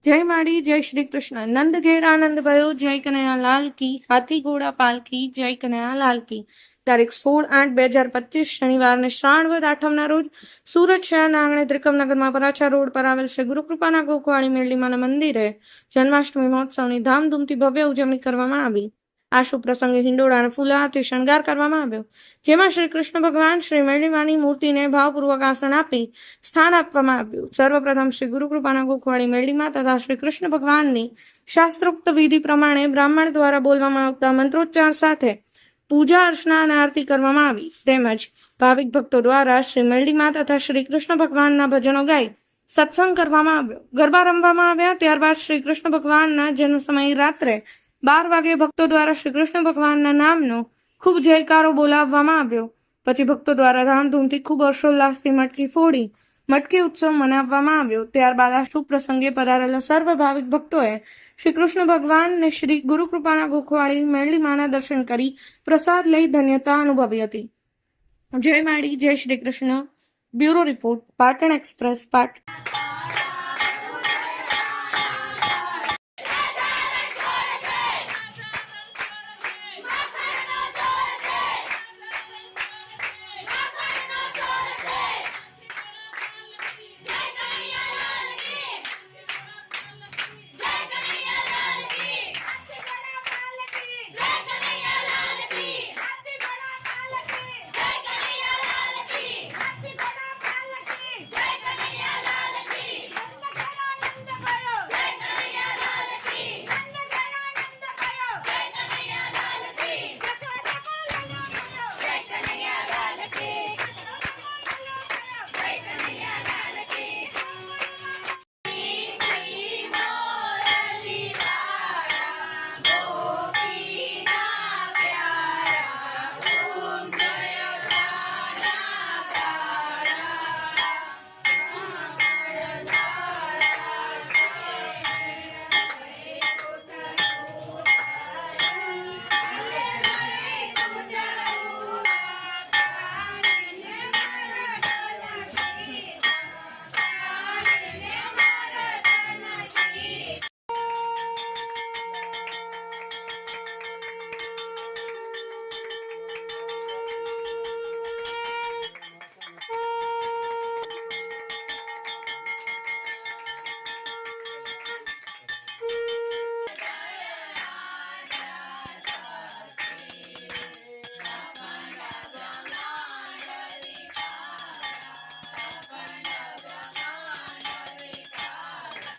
जय माड़ी जय श्री कृष्ण नंद घेर आनंद भयो जय कन्हैया लाल की हाथी घोड़ा पाल की जय कन्हैया लाल की તારીખ 16/8/2025 શનિવારને શ્રાવણ વદ આઠમના રોજ સુરત શહેરના આંગણે ત્રિકમનગરમાં પરાછા રોડ પર આવેલ શ્રી ગુરુકૃપાના ગોખવાળી મેરડીમાના મંદિરે જન્માષ્ટમી મહોત્સવની ધામધૂમથી ભવ્ય ઉજવણી કરવામાં આવી। આ શુભ પ્રસંગે હિંડોળા અને ફૂલહારથી શણગાર કરવામાં આવ્યો, જેમાં શ્રી કૃષ્ણ ભગવાન શ્રી મેરડીમાની મૂર્તિને ભાવપૂર્વક આસન આપી સ્થાન આપવામાં આવ્યું। સર્વપ્રથમ શ્રી ગુરુકૃપાના ગોખવાળી મેરડીમાં તથા શ્રી કૃષ્ણ ભગવાનની શાસ્ત્રોક્ત વિધિ પ્રમાણે બ્રાહ્મણ દ્વારા બોલવામાં આવતા મંત્રોચ્ચાર સાથે પૂજા અર્ચના અને આરતી કરવામાં આવી, તેમજ ભાવિક ભક્તો દ્વારા શ્રી મેરડીમાં તથા શ્રી કૃષ્ણ ભગવાનના ભજનો ગાઈ સત્સંગ કરવામાં આવ્યો। ગરબા રમવામાં આવ્યા। ત્યારબાદ શ્રી કૃષ્ણ ભગવાનના જન્મ સમયે રાત્રે 12 વાગ્યે ભક્તો દ્વારા શ્રી કૃષ્ણ ભગવાનના નામનો ખૂબ જયકારો બોલાવવામાં આવ્યો। પછી ભક્તો દ્વારા ધામધૂમથી ખૂબ હર્ષોલ્લાસથી મટકી ફોડી મટકી ઉત્સવ મનાવવામાં આવ્યો। ત્યારબાદ આ શુભ પ્રસંગે પધારેલા સર્વ ભાવિક ભક્તોએ શ્રી કૃષ્ણ ભગવાનને શ્રી ગુરુકૃપાના ગોખવાળી મેરડીમાના દર્શન કરી પ્રસાદ લઈ ધન્યતા અનુભવી હતી। જય માડી જય Shri Krishna. Bureau report, Patan express, Patan.